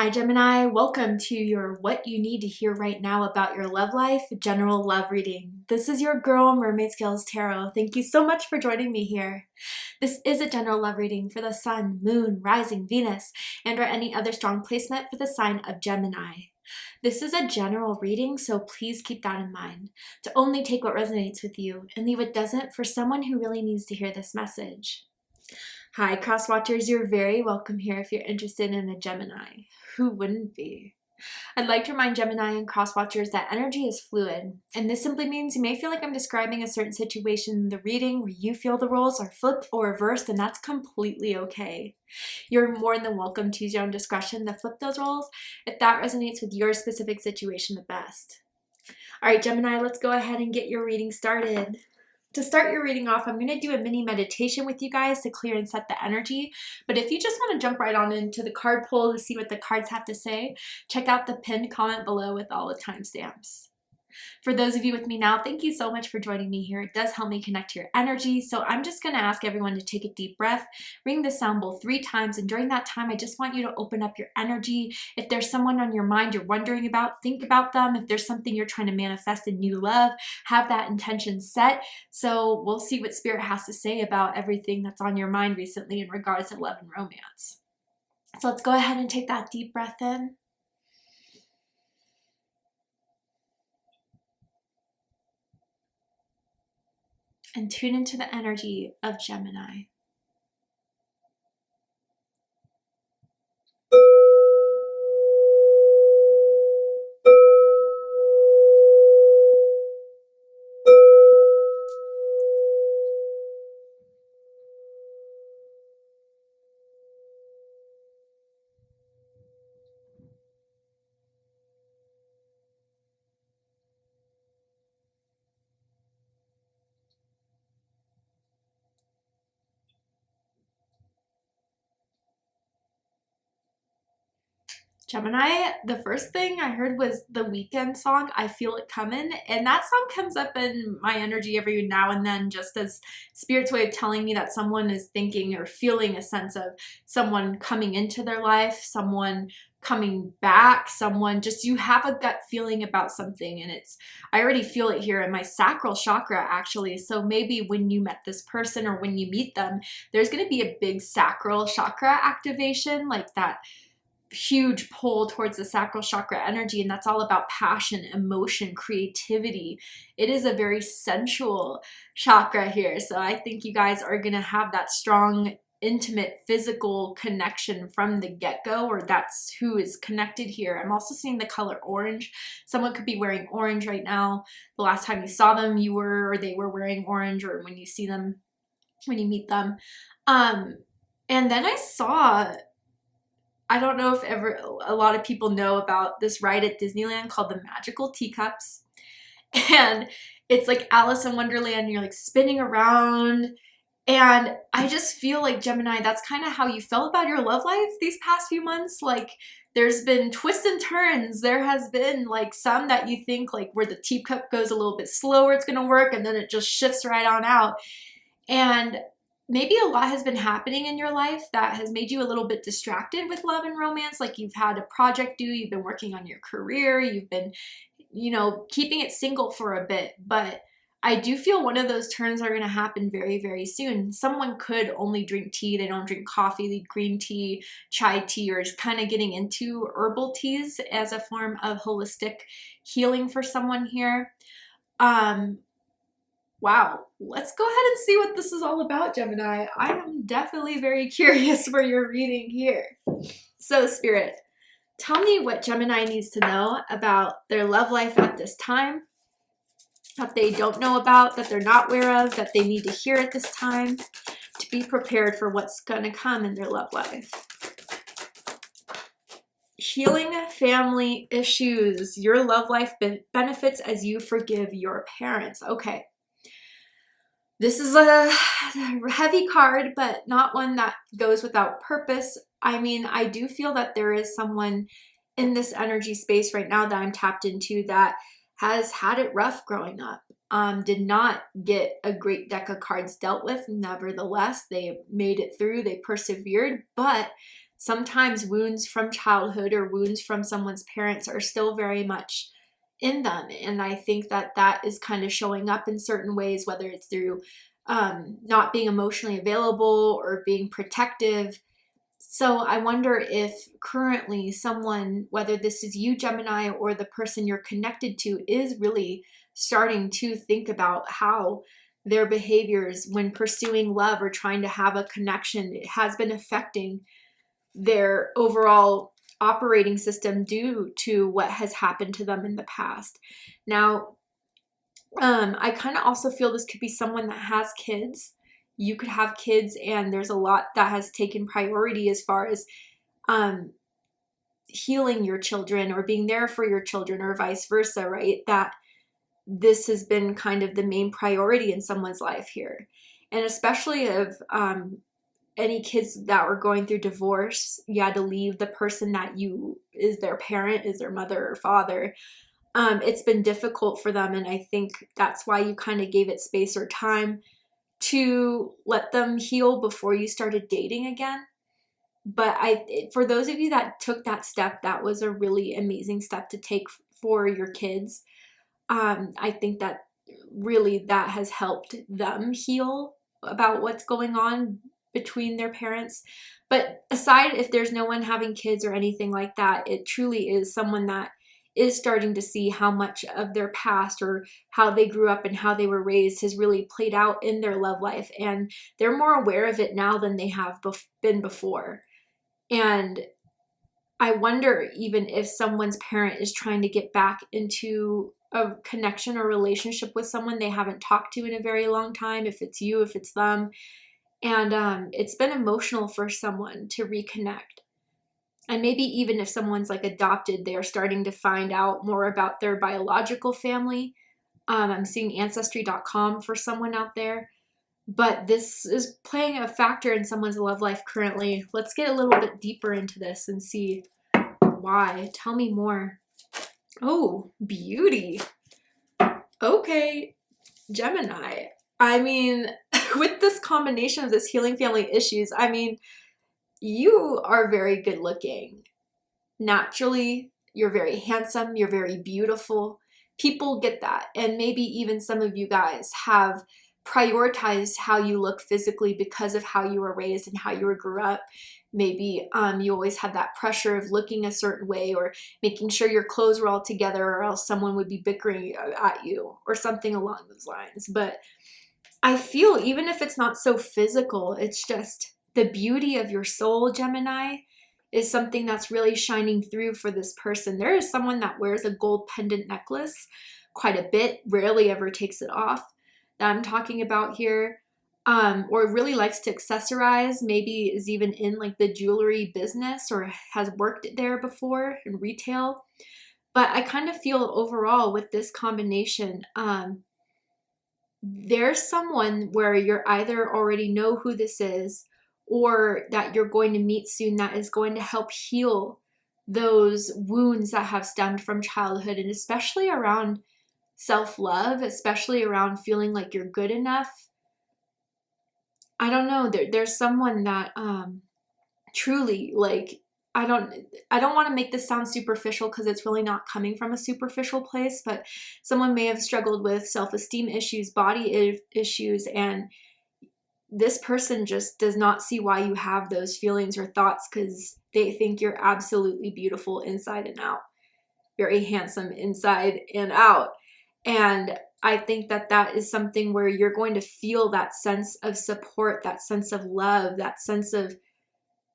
Hi Gemini, welcome to your What You Need to Hear Right Now About Your Love Life General Love Reading. This is your girl, Mermaid Scales Tarot. Thank you so much for joining me here. This is a general love reading for the Sun, Moon, Rising, Venus, and or any other strong placement for the sign of Gemini. This is a general reading, so please keep that in mind, to only take what resonates with you and leave what doesn't for someone who really needs to hear this message. Hi, Cross Watchers, you're very welcome here if you're interested in a Gemini. Who wouldn't be? I'd like to remind Gemini and Cross Watchers that energy is fluid, and this simply means you may feel like I'm describing a certain situation in the reading where you feel the roles are flipped or reversed, and that's completely okay. You're more than welcome to use your own discretion to flip those roles if that resonates with your specific situation the best. All right, Gemini, let's go ahead and get your reading started. To start your reading off, I'm going to do a mini meditation with you guys to clear and set the energy. But if you just want to jump right on into the card pull to see what the cards have to say, check out the pinned comment below with all the timestamps. For those of you with me now, thank you so much for joining me here. It does help me connect to your energy. So I'm just going to ask everyone to take a deep breath, ring the sound bowl 3 times. And during that time, I just want you to open up your energy. If there's someone on your mind you're wondering about, think about them. If there's something you're trying to manifest in new love, have that intention set. So we'll see what Spirit has to say about everything that's on your mind recently in regards to love and romance. So let's go ahead and take that deep breath in. And tune into the energy of Gemini. Gemini, the first thing I heard was the Weekend song, I Feel It Coming, and that song comes up in my energy every now and then just as Spirit's way of telling me that someone is thinking or feeling a sense of someone coming into their life, someone coming back, someone just, you have a gut feeling about something, and I already feel it here in my sacral chakra actually. So maybe when you met this person or when you meet them, there's going to be a big sacral chakra activation, like that huge pull towards the sacral chakra energy, and that's all about passion, emotion, creativity. It is a very sensual chakra here, so I think you guys are going to have that strong, intimate, physical connection from the get-go, or that's who is connected here. I'm also seeing the color orange. Someone could be wearing orange right now. The last time you saw them, you were or they were wearing orange, or when you see them, when you meet them. And then I saw, I don't know if a lot of people know about this ride at Disneyland called the Magical Teacups. And it's like Alice in Wonderland, and you're like spinning around. And I just feel like, Gemini, that's kind of how you felt about your love life these past few months. Like, there's been twists and turns. There has been like some that you think like where the teacup goes a little bit slower, it's going to work, and then it just shifts right on out. And maybe a lot has been happening in your life that has made you a little bit distracted with love and romance. Like you've had a project due, you've been working on your career, you've been, keeping it single for a bit. But I do feel one of those turns are going to happen very, very soon. Someone could only drink tea. They don't drink coffee, they green tea, chai tea, or is kind of getting into herbal teas as a form of holistic healing for someone here. Wow, let's go ahead and see what this is all about, Gemini. I am definitely very curious for your reading here. So, Spirit, tell me what Gemini needs to know about their love life at this time, that they don't know about, that they're not aware of, that they need to hear at this time to be prepared for what's going to come in their love life. Healing family issues. Your love life benefits as you forgive your parents. Okay. This is a heavy card, but not one that goes without purpose. I mean, I do feel that there is someone in this energy space right now that I'm tapped into that has had it rough growing up. Did not get a great deck of cards dealt with. Nevertheless, they made it through, they persevered, but sometimes wounds from childhood or wounds from someone's parents are still very much in them. And I think that that is kind of showing up in certain ways, whether it's through not being emotionally available or being protective. So I wonder if currently someone, whether this is you, Gemini, or the person you're connected to, is really starting to think about how their behaviors when pursuing love or trying to have a connection, it has been affecting their overall operating system due to what has happened to them in the past. Now, I kind of also feel this could be someone that has kids. You could have kids, and there's a lot that has taken priority as far as um, healing your children or being there for your children or vice versa, right? That this has been kind of the main priority in someone's life here. And especially if any kids that were going through divorce, you had to leave the person that you is their parent, is their mother or father. It's been difficult for them, and I think that's why you kind of gave it space or time to let them heal before you started dating again. But for those of you that took that step, that was a really amazing step to take for your kids. I think that really that has helped them heal about what's going on between their parents. But aside, if there's no one having kids or anything like that, it truly is someone that is starting to see how much of their past or how they grew up and how they were raised has really played out in their love life. And they're more aware of it now than they have been before. And I wonder even if someone's parent is trying to get back into a connection or relationship with someone they haven't talked to in a very long time, if it's you, if it's them. And it's been emotional for someone to reconnect. And maybe even if someone's like adopted, they're starting to find out more about their biological family. I'm seeing Ancestry.com for someone out there. But this is playing a factor in someone's love life currently. Let's get a little bit deeper into this and see why. Tell me more. Oh, beauty. Okay, Gemini. I mean, with this combination of this healing family issues, I mean, you are very good looking. Naturally, you're very handsome, you're very beautiful. People get that. And maybe even some of you guys have prioritized how you look physically because of how you were raised and how you grew up. Maybe you always had that pressure of looking a certain way or making sure your clothes were all together, or else someone would be bickering at you or something along those lines. But I feel even if it's not so physical, it's just the beauty of your soul, Gemini, is something that's really shining through for this person. There is someone that wears a gold pendant necklace quite a bit, rarely ever takes it off, that I'm talking about here, or really likes to accessorize, maybe is even in like the jewelry business or has worked there before in retail. But I kind of feel overall with this combination, there's someone where you're either already know who this is or that you're going to meet soon that is going to help heal those wounds that have stemmed from childhood, and especially around self-love, especially around feeling like you're good enough. I don't know, there's someone that truly, like, I don't want to make this sound superficial because it's really not coming from a superficial place, but someone may have struggled with self-esteem issues, body issues, and this person just does not see why you have those feelings or thoughts because they think you're absolutely beautiful inside and out, very handsome inside and out. And I think that that is something where you're going to feel that sense of support, that sense of love, that sense of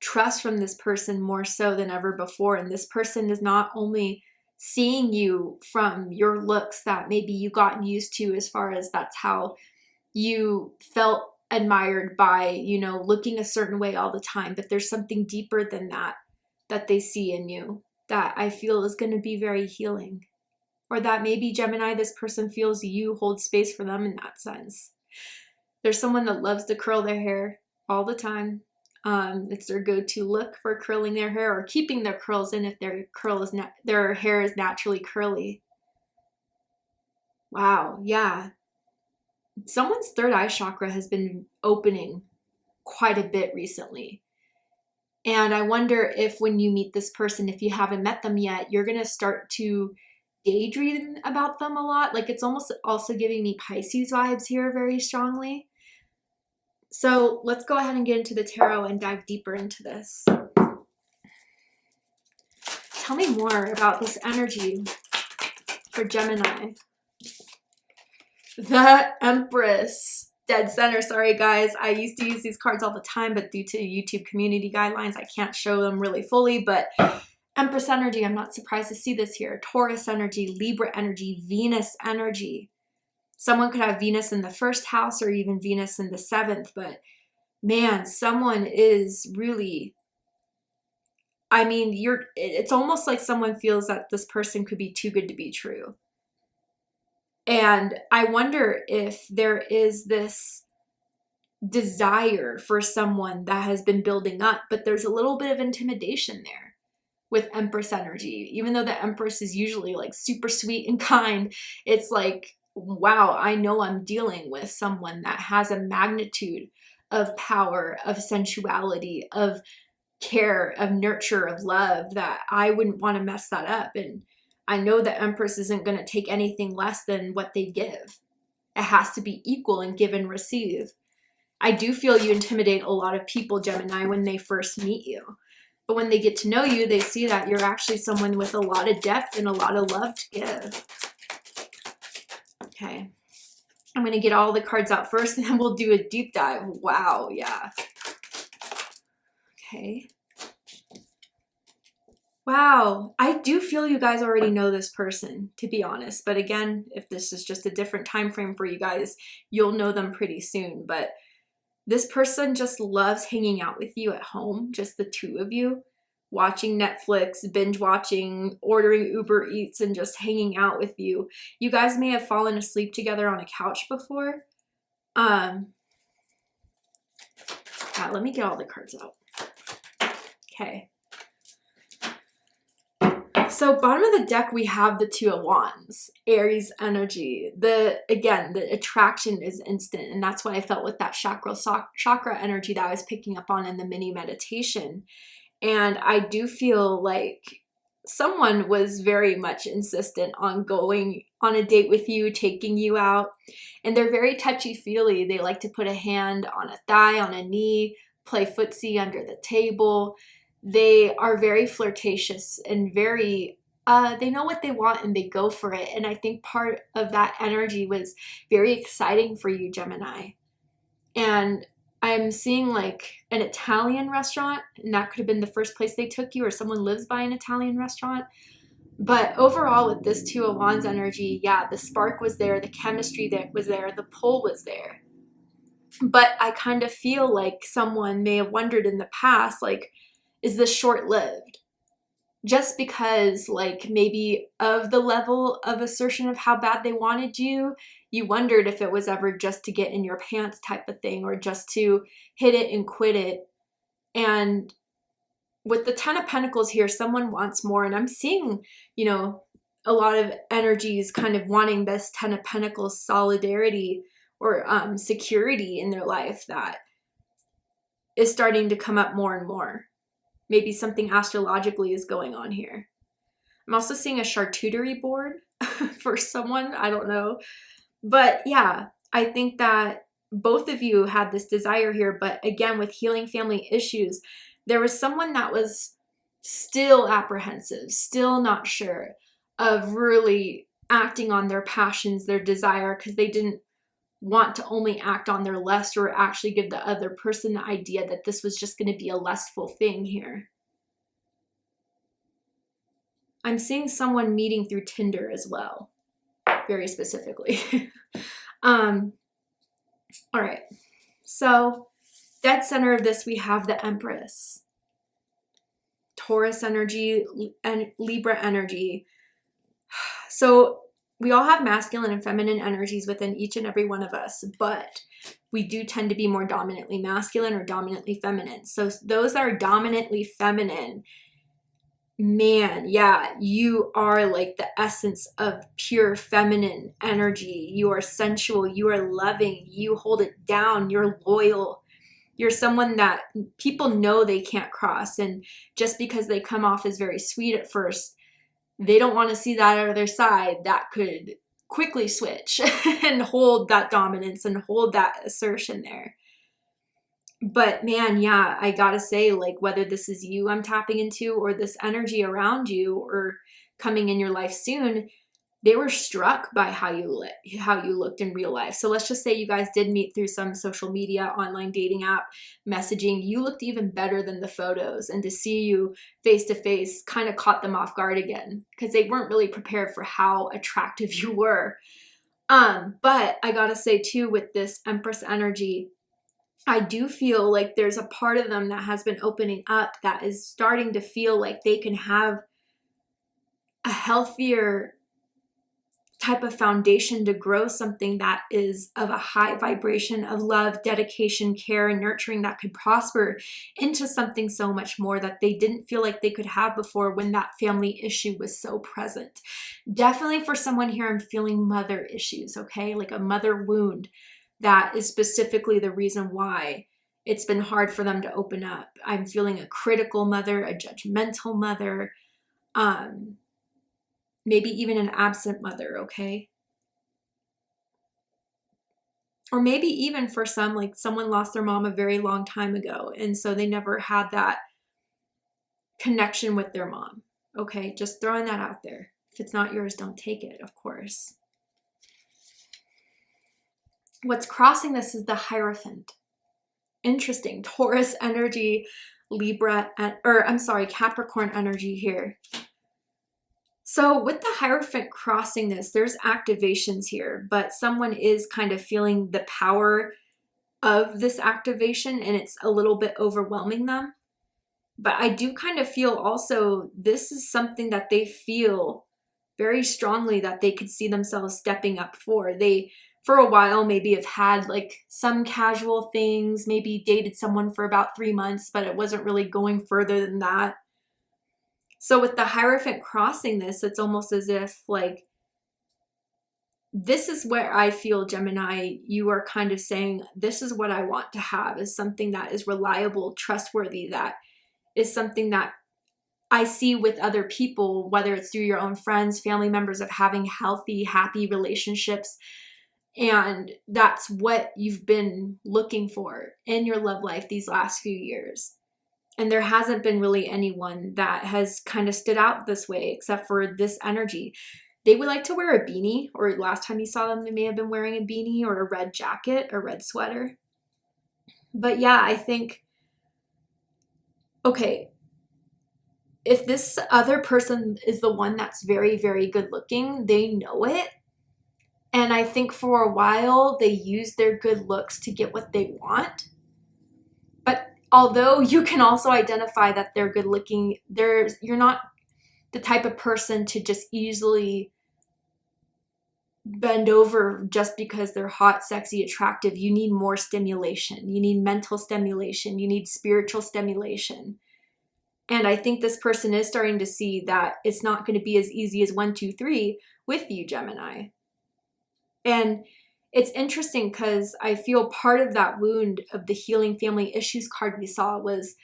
trust from this person more so than ever before. And this person is not only seeing you from your looks that maybe you gotten used to, as far as that's how you felt admired by, you know, looking a certain way all the time, but there's something deeper than that that they see in you that I feel is going to be very healing. Or that maybe, Gemini, this person feels you hold space for them in that sense. There's someone that loves to curl their hair all the time. It's their go-to look for curling their hair or keeping their curls in if their hair is naturally curly. Wow, yeah. Someone's third eye chakra has been opening quite a bit recently. And I wonder if when you meet this person, if you haven't met them yet, you're going to start to daydream about them a lot. Like it's almost also giving me Pisces vibes here very strongly. So let's go ahead and get into the tarot and dive deeper into this. Tell me more about this energy for Gemini. The Empress. Dead center. Sorry, guys. I used to use these cards all the time, but due to YouTube community guidelines, I can't show them really fully. But Empress energy, I'm not surprised to see this here. Taurus energy, Libra energy, Venus energy. Someone could have Venus in the first house or even Venus in the seventh, but man, someone is really, I mean, it's almost like someone feels that this person could be too good to be true. And I wonder if there is this desire for someone that has been building up, but there's a little bit of intimidation there with Empress energy. Even though the Empress is usually like super sweet and kind, it's like, wow, I know I'm dealing with someone that has a magnitude of power, of sensuality, of care, of nurture, of love, that I wouldn't want to mess that up. And I know the Empress isn't going to take anything less than what they give. It has to be equal in give and receive. I do feel you intimidate a lot of people, Gemini, when they first meet you. But when they get to know you, they see that you're actually someone with a lot of depth and a lot of love to give. Okay. I'm going to get all the cards out first, and then we'll do a deep dive. Wow, yeah. Okay. Wow, I do feel you guys already know this person, to be honest. But again, if this is just a different time frame for you guys, you'll know them pretty soon. But this person just loves hanging out with you at home, just the two of you, watching Netflix, binge watching, ordering Uber Eats, and just hanging out with you. You guys may have fallen asleep together on a couch before. Yeah, let me get all the cards out. Okay. So bottom of the deck, we have the Two of Wands, Aries energy. Again, the attraction is instant. And that's what I felt with that chakra energy that I was picking up on in the mini meditation. And I do feel like someone was very much insistent on going on a date with you, taking you out. And they're very touchy-feely. They like to put a hand on a thigh, on a knee, play footsie under the table. They are very flirtatious and very, they know what they want and they go for it. And I think part of that energy was very exciting for you, Gemini. And I'm seeing like an Italian restaurant, and that could have been the first place they took you, or someone lives by an Italian restaurant. But overall with this Two of Wands energy, yeah, the spark was there, the chemistry that was there, the pull was there. But I kind of feel like someone may have wondered in the past, like, is this short-lived? Just because, like, maybe of the level of assertion of how bad they wanted you, you wondered if it was ever just to get in your pants type of thing, or just to hit it and quit it. And with the Ten of Pentacles here, someone wants more. And I'm seeing, you know, a lot of energies kind of wanting this Ten of Pentacles solidarity or security in their life that is starting to come up more and more. Maybe something astrologically is going on here. I'm also seeing a charcuterie board for someone. I don't know. But yeah, I think that both of you had this desire here. But again, with healing family issues, there was someone that was still apprehensive, still not sure of really acting on their passions, their desire, because they didn't want to only act on their lust or actually give the other person the idea that this was just going to be a lustful thing here. I'm seeing someone meeting through Tinder as well, very specifically. All right, so dead center of this, we have the Empress, Taurus energy, and Libra energy. So we all have masculine and feminine energies within each and every one of us, but we do tend to be more dominantly masculine or dominantly feminine. So those that are dominantly feminine, man, yeah, you are like the essence of pure feminine energy. You are sensual, you are loving, you hold it down, you're loyal, You're someone that people know they can't cross, and just because they come off as very sweet at first, they don't want to see that other side that could quickly switch and hold that dominance and hold that assertion there. But man, yeah, I gotta say, like, whether this is you I'm tapping into or this energy around you or coming in your life soon, they were struck by how you looked in real life. So let's just say you guys did meet through some social media, online dating app, messaging. You looked even better than the photos, and to see you face to face kind of caught them off guard again because they weren't really prepared for how attractive you were. But I gotta say too, with this Empress energy, I do feel like there's a part of them that has been opening up that is starting to feel like they can have a healthier type of foundation to grow something that is of a high vibration of love, dedication, care, and nurturing that could prosper into something so much more that they didn't feel like they could have before when that family issue was so present. Definitely for someone here, I'm feeling mother issues, okay? Like a mother wound that is specifically the reason why it's been hard for them to open up. I'm feeling a critical mother, a judgmental mother, maybe even an absent mother, okay? Or maybe even for some, like someone lost their mom a very long time ago, and so they never had that connection with their mom, okay? Just throwing that out there. If it's not yours, don't take it, of course. What's crossing this is the Hierophant. Interesting. Taurus energy, Capricorn energy here. So with the Hierophant crossing this, there's activations here, but someone is kind of feeling the power of this activation and it's a little bit overwhelming them. But I do kind of feel also this is something that they feel very strongly that they could see themselves stepping up for. They, for a while, maybe have had like some casual things, maybe dated someone for about 3 months, but it wasn't really going further than that. So with the Hierophant crossing this, it's almost as if like, this is where I feel, Gemini, you are kind of saying, this is what I want to have, is something that is reliable, trustworthy, that is something that I see with other people, whether it's through your own friends, family members, of having healthy, happy relationships. And that's what you've been looking for in your love life these last few years. And there hasn't been really anyone that has kind of stood out this way except for this energy. They would like to wear a beanie, or last time you saw them, they may have been wearing a beanie or a red jacket, a red sweater. But yeah, I think, okay, if this other person is the one that's very, very good looking, they know it. And I think for a while, they use their good looks to get what they want. But although you can also identify that they're good looking, you're not the type of person to just easily bend over just because they're hot, sexy, attractive. You need more stimulation. You need mental stimulation. You need spiritual stimulation. And I think this person is starting to see that it's not going to be as easy as 1, 2, 3 with you, Gemini. And it's interesting because I feel part of that wound of the Healing Family Issues card we saw was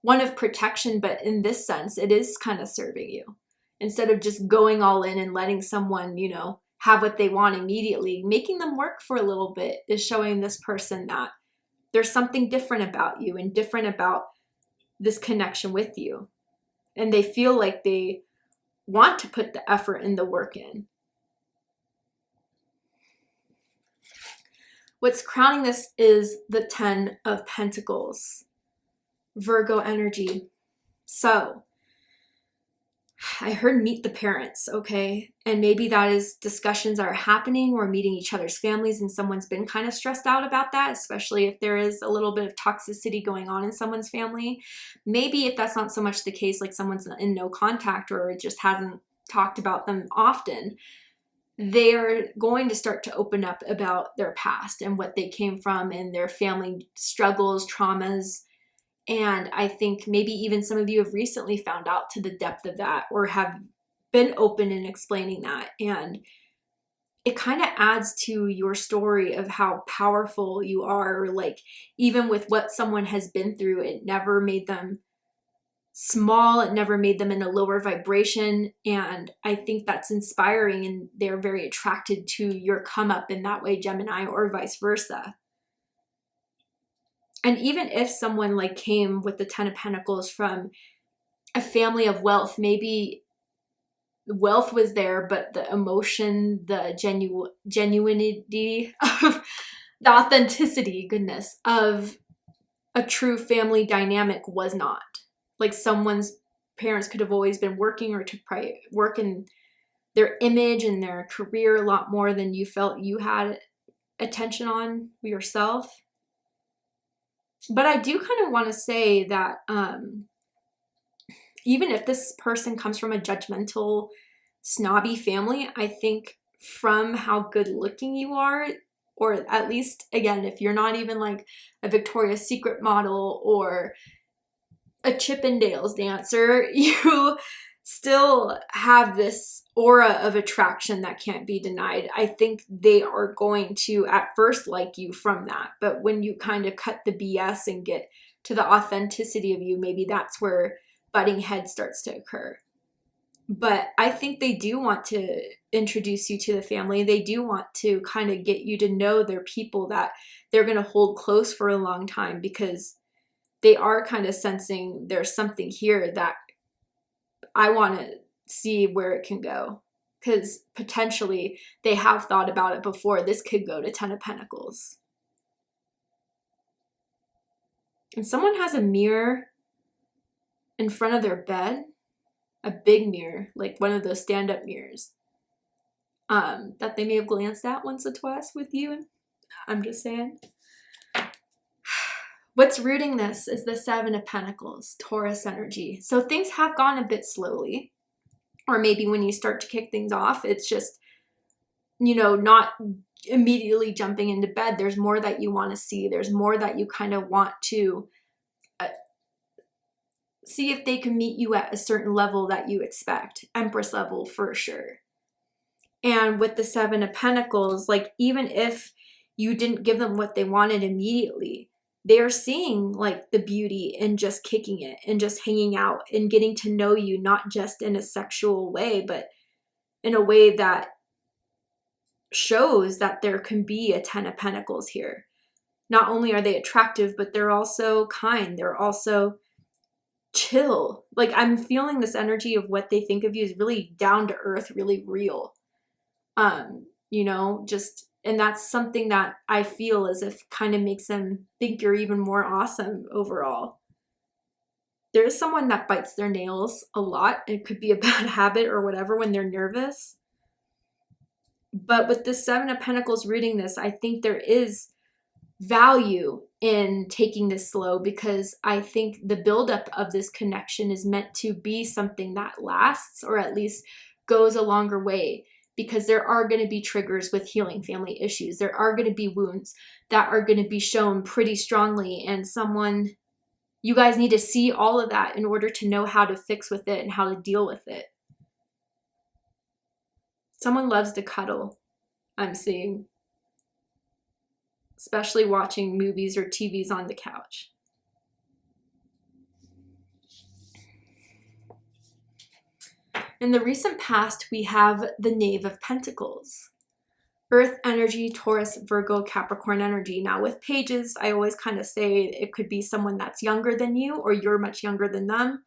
one of protection, but in this sense, it is kind of serving you. Instead of just going all in and letting someone, you know, have what they want immediately, making them work for a little bit is showing this person that there's something different about you and different about this connection with you. And they feel like they want to put the effort and the work in. What's crowning this is the 10 of Pentacles, Virgo energy. So I heard meet the parents, okay? And maybe that is discussions are happening or meeting each other's families, and someone's been kind of stressed out about that, especially if there is a little bit of toxicity going on in someone's family. Maybe if that's not so much the case, like someone's in no contact or just hasn't talked about them often, they're going to start to open up about their past and what they came from and their family struggles, traumas. And I think maybe even some of you have recently found out to the depth of that or have been open in explaining that. And it kind of adds to your story of how powerful you are. Like, even with what someone has been through, it never made them small. It never made them in a lower vibration. And I think that's inspiring, and they're very attracted to your come up in that way, Gemini, or vice versa. And even if someone like came with the 10 of Pentacles from a family of wealth, maybe wealth was there, but the emotion, the genuinity of the authenticity, goodness, of a true family dynamic was not. Like, someone's parents could have always been working or took work in their image and their career a lot more than you felt you had attention on yourself. But I do kind of want to say that even if this person comes from a judgmental, snobby family, I think from how good looking you are, or at least, again, if you're not even like a Victoria's Secret model or a Chippendales dancer, you still have this aura of attraction that can't be denied. I think they are going to at first like you from that, but when you kind of cut the BS and get to the authenticity of you, maybe that's where butting heads starts to occur. But I think they do want to introduce you to the family. They do want to kind of get you to know their people that they're going to hold close for a long time, because they are kind of sensing there's something here that I want to see where it can go. Because potentially they have thought about it before. This could go to 10 of Pentacles. And someone has a mirror in front of their bed. A big mirror, like one of those stand-up mirrors, that they may have glanced at once or twice with you. I'm just saying. What's rooting this is the 7 of Pentacles, Taurus energy. So things have gone a bit slowly, or maybe when you start to kick things off, it's just, you know, not immediately jumping into bed. There's more that you want to see. There's more that you kind of want to see if they can meet you at a certain level that you expect. Empress level for sure. And with the 7 of Pentacles, like, even if you didn't give them what they wanted immediately, they are seeing like the beauty in just kicking it and just hanging out and getting to know you, not just in a sexual way, but in a way that shows that there can be a 10 of Pentacles here. Not only are they attractive, but they're also kind. They're also chill. Like, I'm feeling this energy of what they think of you is really down to earth, really real. You know, just, and that's something that I feel as if kind of makes them think you're even more awesome overall. There is someone that bites their nails a lot. It could be a bad habit or whatever when they're nervous. But with the 7 of Pentacles reading this, I think there is value in taking this slow, because I think the buildup of this connection is meant to be something that lasts, or at least goes a longer way, because there are going to be triggers with healing family issues. There are going to be wounds that are going to be shown pretty strongly, and you guys need to see all of that in order to know how to fix with it and how to deal with it. Someone loves to cuddle, I'm seeing. Especially watching movies or TVs on the couch. In the recent past, we have the Knave of Pentacles. Earth energy, Taurus, Virgo, Capricorn energy. Now with pages, I always kind of say it could be someone that's younger than you, or you're much younger than them.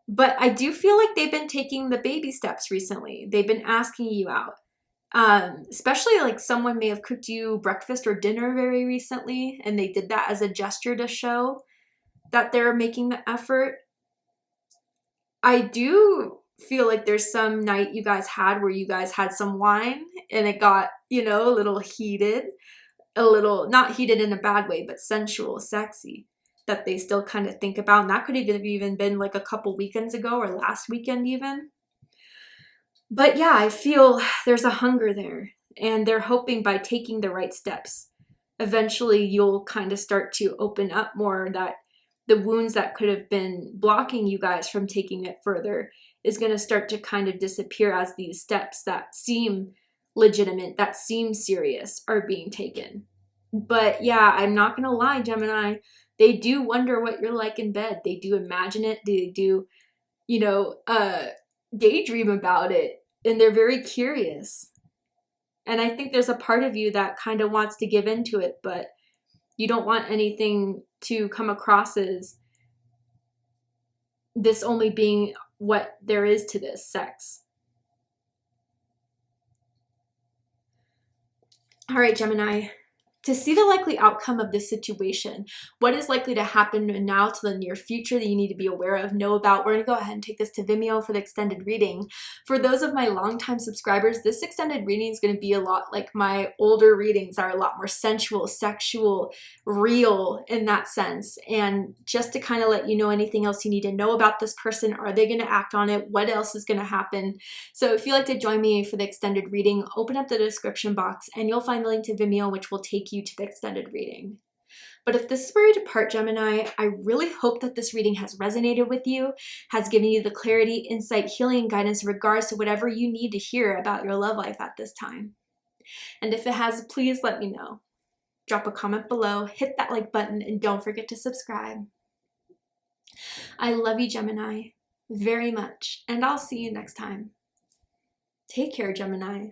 But I do feel like they've been taking the baby steps recently. They've been asking you out. Especially like someone may have cooked you breakfast or dinner very recently, and they did that as a gesture to show that they're making the effort. I do feel like there's some night you guys had where you guys had some wine and it got, you know, a little heated, a little, not heated in a bad way, but sensual, sexy, that they still kind of think about. And that could have even been like a couple weekends ago or last weekend even. But yeah, I feel there's a hunger there, and they're hoping by taking the right steps, eventually you'll kind of start to open up more, that the wounds that could have been blocking you guys from taking it further is going to start to kind of disappear as these steps that seem legitimate, that seem serious, are being taken. But yeah, I'm not gonna lie, Gemini, they do wonder what you're like in bed. They do imagine it. They do, you know, daydream about it. And they're very curious. And I think there's a part of you that kind of wants to give into it, but you don't want anything to come across as this only being what there is to this, sex. All right, Gemini, to see the likely outcome of this situation, what is likely to happen now to the near future that you need to be aware of, know about, we're going to go ahead and take this to Vimeo for the extended reading. For those of my longtime subscribers, this extended reading is going to be a lot like my older readings are, a lot more sensual, sexual, real in that sense. And just to kind of let you know anything else you need to know about this person, are they going to act on it? What else is going to happen? So if you'd like to join me for the extended reading, open up the description box and you'll find the link to Vimeo, which will take you to the extended reading. But if this is where you depart, Gemini, I really hope that this reading has resonated with you, has given you the clarity, insight, healing, and guidance in regards to whatever you need to hear about your love life at this time. And if it has, please let me know. Drop a comment below, hit that like button, and don't forget to subscribe. I love you, Gemini, very much, and I'll see you next time. Take care, Gemini.